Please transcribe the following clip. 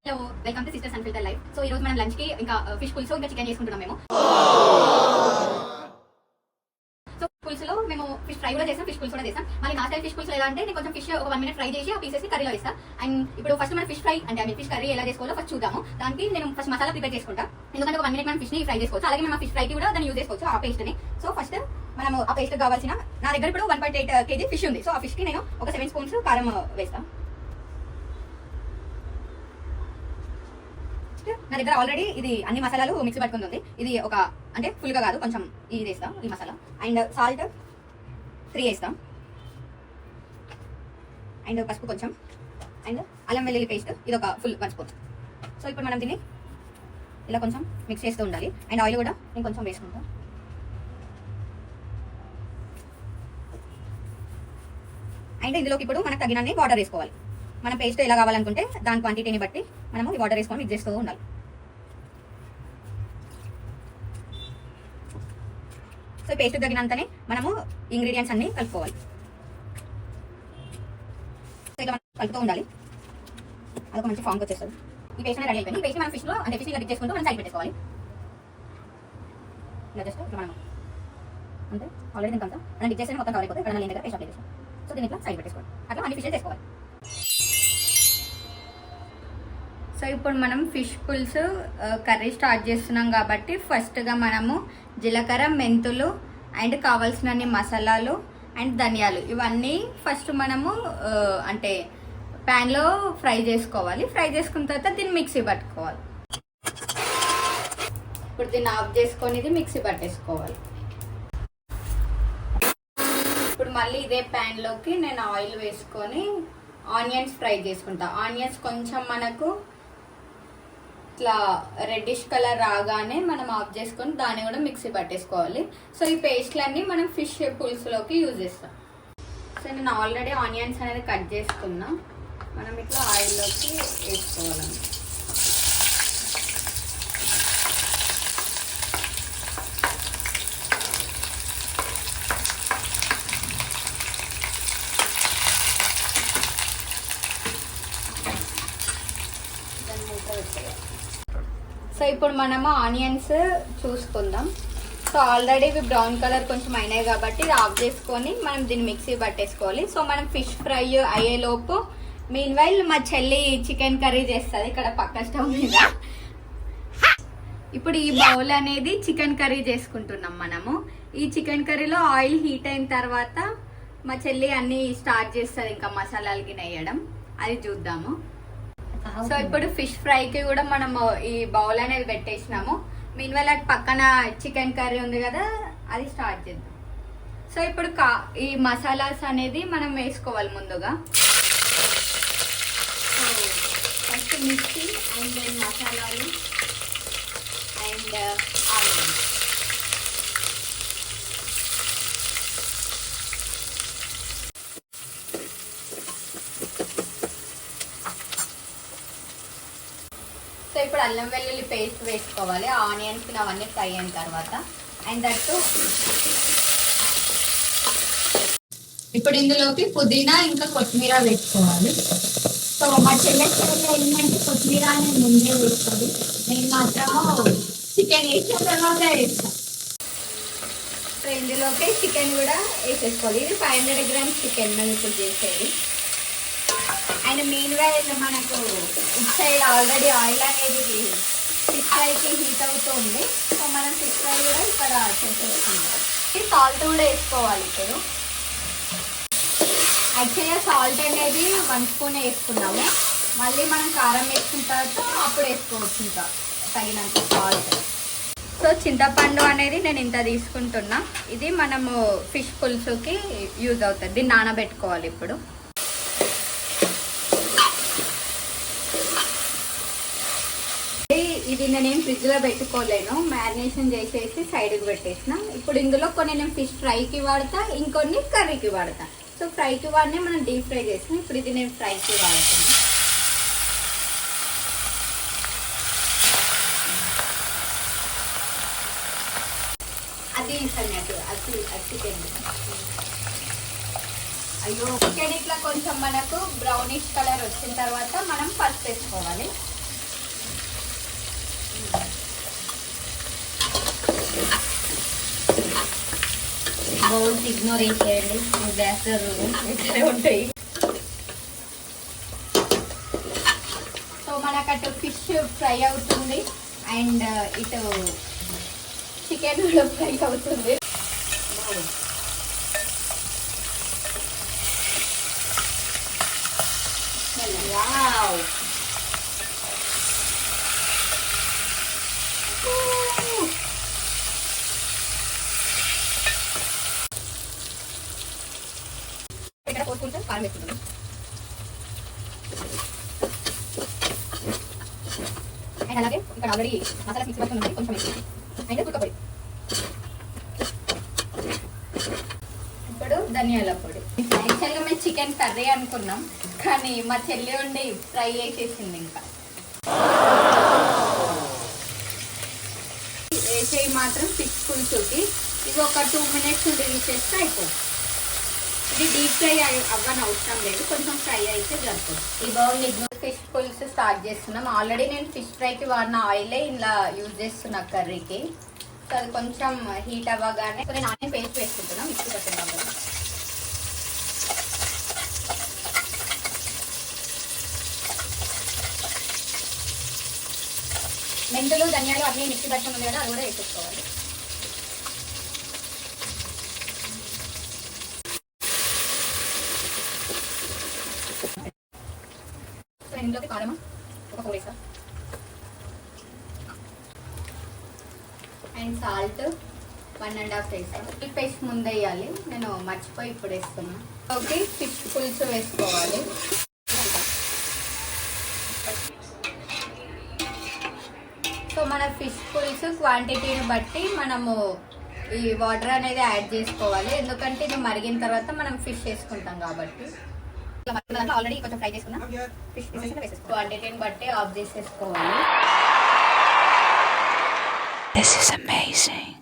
Hello welcome to sisters unfilter life. So ఈ రోజు మనం లంచ్ కి ఇంకా ఫిష్ పులుసు ఇంకా చికెన్ చేసుకుంటున్నాం మేము. సో పులుసులో మేము ఫిష్ ఫ్రై కూడా చేస్తాం, ఫిష్ పులుసు కూడా చేస్తాం. మళ్ళీ లాస్ట్ టైం ఫిష్ పులుసు ఎలా అంటే నేను కొంచెం ఫిష్ ఒక 1 minute ఫ్రై చేసి ఆ పీసెస్ కర్రీలో ఇస్తా. అండ్ ఇప్పుడు ఫస్ట్ మనం ఫిష్ ఫ్రై అంటే ఫిష్ కర్రీ ఎలా చేసుకోవాలో ఫస్ట్ చూద్దాము. దానికి నేను ఫస్ట్ మసాలా ప్రిపేర్ చేసుకుంటా, ఎందుకంటే ఒక 1 minute మనం ఫిష్ ని ఫ్రై చేసుకోవచ్చు. అలాగే మనం ఫిష్ ఫ్రై కి కూడా దాన్ని యూజ్ చేసుకోవచ్చు ఆ పేస్ట్ ని. సో ఫస్ట్ మనము ఆ పేస్ట్ కావాల్సిన నా దగ్గర ఇప్పుడు 1.8 kg ఫిష్ ఉంది. సో ఆ ఫిష్ కి నేను ఒక 7 spoons కారం వేస్తాను. నా దగ్గర ఆల్రెడీ ఇది అన్ని మసాలాలు మిక్సీ పట్టుకుంటుంది. ఇది ఒక అంటే ఫుల్ గా కాదు, కొంచెం ఇది వేస్తాం ఈ మసాలా. అండ్ సాల్ట్ 3 వేస్తాం. అండ్ పసుపు కొంచెం. అండ్ అల్లం వెల్లుల్లి పేస్ట్ ఇది ఒక ఫుల్ 1 spoon. సో ఇప్పుడు మనం దీన్ని ఇలా కొంచెం మిక్స్ చేస్తూ ఉండాలి. అండ్ ఆయిల్ కూడా నేను కొంచెం వేసుకుంటాం. అండ్ ఇందులోకి ఇప్పుడు మనకు తగినన్ని వాటర్ వేసుకోవాలి. మనం పేస్ట్ ఎలా కావాలనుకుంటే దాని క్వాంటిటీని బట్టి మనము ఈ వాటర్ వేసుకొని మిక్స్ చేస్తూ ఉండాలి. సో పేస్ట్ తగినంతనే మనము ఇంగ్రీడియంట్స్ అన్ని కలుపుకోవాలి. కలుపుతూ ఉండాలి, అదొక మంచి ఫామ్కి వచ్చేస్తుంది. ఈ పేస్ట్ రెడీ అయిపోయింది. ఈ పేస్ట్ మనం ఫిష్లో అంటే ఫిష్ డిప్ చేసుకుంటూ మనం సైడ్ పెట్టేసుకోవాలి. ఇలా జస్ట్ ఇట్లా మనం అంటే ఆల్రెడీ దీనికంతా మనం డిప్ చేస్తే మొత్తం కవర్ అయిపోతే ఇక్కడ లేని దగ్గర పేస్ట్ అప్లై చేస్తాం. సో దీన్ని ఇట్లా సైడ్ పెట్టేసుకోవాలి. అట్లా అన్ని ఫిషెస్ చేసుకోవాలి. సో ఇప్పుడు మనం ఫిష్ పులుసు కర్రీ స్టార్ట్ చేస్తున్నాం కాబట్టి ఫస్ట్గా మనము జీలకర్ర, మెంతులు అండ్ కావాల్సినన్ని మసాలాలు అండ్ ధనియాలు ఇవన్నీ ఫస్ట్ మనము అంటే ప్యాన్లో ఫ్రై చేసుకోవాలి. ఫ్రై చేసుకున్న తర్వాత దీన్ని మిక్సీ పట్టుకోవాలి. ఇప్పుడు దీన్ని ఆఫ్ చేసుకొని ఇది మిక్సీ పట్టేసుకోవాలి. ఇప్పుడు మళ్ళీ ఇదే ప్యాన్లోకి నేను ఆయిల్ వేసుకొని ఆనియన్స్ ఫ్రై చేసుకుంటా. ఆనియన్స్ కొంచెం మనకు ఇట్లా రెడ్డిష్ కలర్ రాగానే మనం ఆఫ్ చేసుకొని దాన్ని కూడా మిక్సీ పట్టేసుకోవాలి. సో ఈ పేస్ట్లన్నీ మనం ఫిష్ పులుసులోకి యూజ్ చేస్తాం. సో నేను ఆల్రెడీ ఆనియన్స్ అనేది కట్ చేసుకున్నా, మనం ఇట్లా ఆయిల్లోకి వేసుకోవాలండి. సో ఇప్పుడు మనము ఆనియన్స్ చూసుకుందాం. సో ఆల్రెడీ ఇవి బ్రౌన్ కలర్ కొంచెం అయినాయి కాబట్టి ఇది ఆఫ్ చేసుకొని మనం దీన్ని మిక్సీ పట్టేసుకోవాలి. సో మనం ఫిష్ ఫ్రై అయ్యేలోపు మీన్ వైల్ మా చెల్లి చికెన్ కర్రీ చేస్తుంది ఇక్కడ పక్క స్టవ్ మీద. ఇప్పుడు ఈ బౌల్ అనేది చికెన్ కర్రీ చేసుకుంటున్నాం మనము. ఈ చికెన్ కర్రీలో ఆయిల్ హీట్ అయిన తర్వాత మా చెల్లి అన్ని స్టార్ట్ చేస్తుంది ఇంకా మసాలాలకి నెయ్యడం, అది చూద్దాము. సో ఇప్పుడు ఫిష్ ఫ్రైకి కూడా మనము ఈ బౌల్ అనేది పెట్టేసినాము. మీన్వైల్ అటు పక్కన చికెన్ కర్రీ ఉంది కదా, అది స్టార్ట్ చేద్దాం. సో ఇప్పుడు ఈ మసాలాస్ అనేది మనం వేసుకోవాలి ముందుగా. ఫస్ట్ మిర్చి అండ్ దెన్ మసాలాలు అండ్ ఆనియన్స్. సో ఇప్పుడు అల్లం వెల్లుల్లి పేస్ట్ వేసుకోవాలి ఆనియన్స్ అవన్నీ ఫ్రై అయిన తర్వాత. అండ్ దట్టు ఇప్పుడు ఇందులోకి పుదీనా ఇంకా కొత్తిమీర వేసుకోవాలి. సో మా చెల్లెకి ఏంటంటే కొత్తిమీర నేను ముందే వేస్తుంది, నేను మాత్రము చికెన్ వేసిన తర్వాత వేస్తాను. సో ఇందులోకి చికెన్ కూడా వేసేసుకోవాలి. ఇది 500 grams చికెన్ మనం ఇప్పుడు చేసేది. అండ్ మీన్ వైల్ మనకు ఇట్ సైడ్ ఆల్రెడీ ఆయిల్ అనేది ఫిష్ ఫ్రైకి హీట్ అవుతుంది. సో మనం ఫిష్ ఫ్రై కూడా ఇక్కడ చేసేసుకుందాం. సాల్ట్ కూడా వేసుకోవాలి. ఇప్పుడు యాక్చువల్గా సాల్ట్ అనేది 1 spoon వేసుకున్నాము. మళ్ళీ మనం కారం వేసుకున్న తర్వాత అప్పుడు వేసుకోవచ్చు ఇంకా తగినంత సాల్ట్. సో చింతపండు అనేది నేను ఇంత తీసుకుంటున్నా. ఇది మనము ఫిష్ పులుసుకి యూజ్ అవుతుంది. దీన్ని నానబెట్టుకోవాలి. ఇప్పుడు ఇది నేనేం ఫ్రిడ్జ్లో పెట్టుకోలేను, మ్యారినేషన్ చేసేసి సైడ్కి పెట్టేసిన. ఇప్పుడు ఇందులో కొన్ని నేను ఫిష్ ఫ్రైకి వాడతా, ఇంకొన్ని కర్రీకి వాడతా. సో ఫ్రైకి వాడినే మనం డీప్ ఫ్రై చేస్తాం. ఇప్పుడు ఇది నేను ఫ్రైకి వాడతాను. అది అన్నట్టు చికెన్ అయ్యో చికెన్ ఇట్లా కొంచెం మనకు బ్రౌనిష్ కలర్ వచ్చిన తర్వాత మనం పసుపు వేసుకోవాలి. బౌల్స్ ఇగ్నోర్ చేసేయండి, బ్యాటర్ ఇట్లనే ఉంటాయి. సో మనకు అటు ఫిష్ ఫ్రై అవుతుంది అండ్ ఇటు చికెన్ కూడా ఫ్రై అవుతుంది. వావ్, ఇక్కడ 4 స్పూన్స్ కారం వేసుకుంటాం. అండ్ అలాగే ఇక్కడ ఆల్రెడీ మసాలా మిక్స్ పడుతుంది, కొంచెం వేసి అండ్ కుక్కపొడి. ఇప్పుడు ధనియాల పొడి. యాక్చువల్గా మేము చికెన్ కర్రీ అనుకున్నాం, కానీ మా చెల్లి ఉండి ఫ్రై చేసేసింది. ఇంకా వేసేవి మాత్రం ఫిష్ పులుసుకి ఇది ఒక 2 minutes రిలీజ్ చేస్తే అయిపోతుంది. ఇది డీప్ ఫ్రై అవ్వని అవసరం లేదు, కొంచెం ఫ్రై అయితే సరిపోతుంది. ఈ బౌల్ ఇగ్నోర్ ఫిష్ పులుసు స్టార్ట్ చేస్తున్నాం. ఆల్రెడీ నేను ఫిష్ ఫ్రైకి వాడిన ఆయిలే ఇలా యూజ్ చేస్తున్నా కర్రీకి. సో అది కొంచెం హీట్ అవ్వగానే నేను ఆనియన్ పేస్ట్ వేసుకుంటున్నాం, మిక్సీ పట్టుకున్నాం కదా. మెంతులు ధనియాలు అన్నీ మిక్సీ పట్టుకుని ఉంది కదా, అది కూడా వేసేసుకోవాలి. సో ఇందులోకి కారం ఒక 4 వేస్తా అండ్ సాల్ట్ 1.5 వేస్తా. ఈ పేస్ట్ ముందు వేయాలి, నేను మర్చిపోయి ఇప్పుడు వేస్తున్నా. ఓకే, ఫిష్ పులుసు వేసుకోవాలి. సో మన ఫిష్ పులుసు క్వాంటిటీని బట్టి మనము ఈ వాటర్ అనేది యాడ్ చేసుకోవాలి, ఎందుకంటే ఇది మరిగిన తర్వాత మనం ఫిష్ వేసుకుంటాం కాబట్టి. ఆల్రెడీ కొంచెం ఫ్రై చేసుకున్నాం, ఫిష్ క్వాంటిటీని బట్టి ఆఫ్ చేసేసుకోవాలి. This is amazing.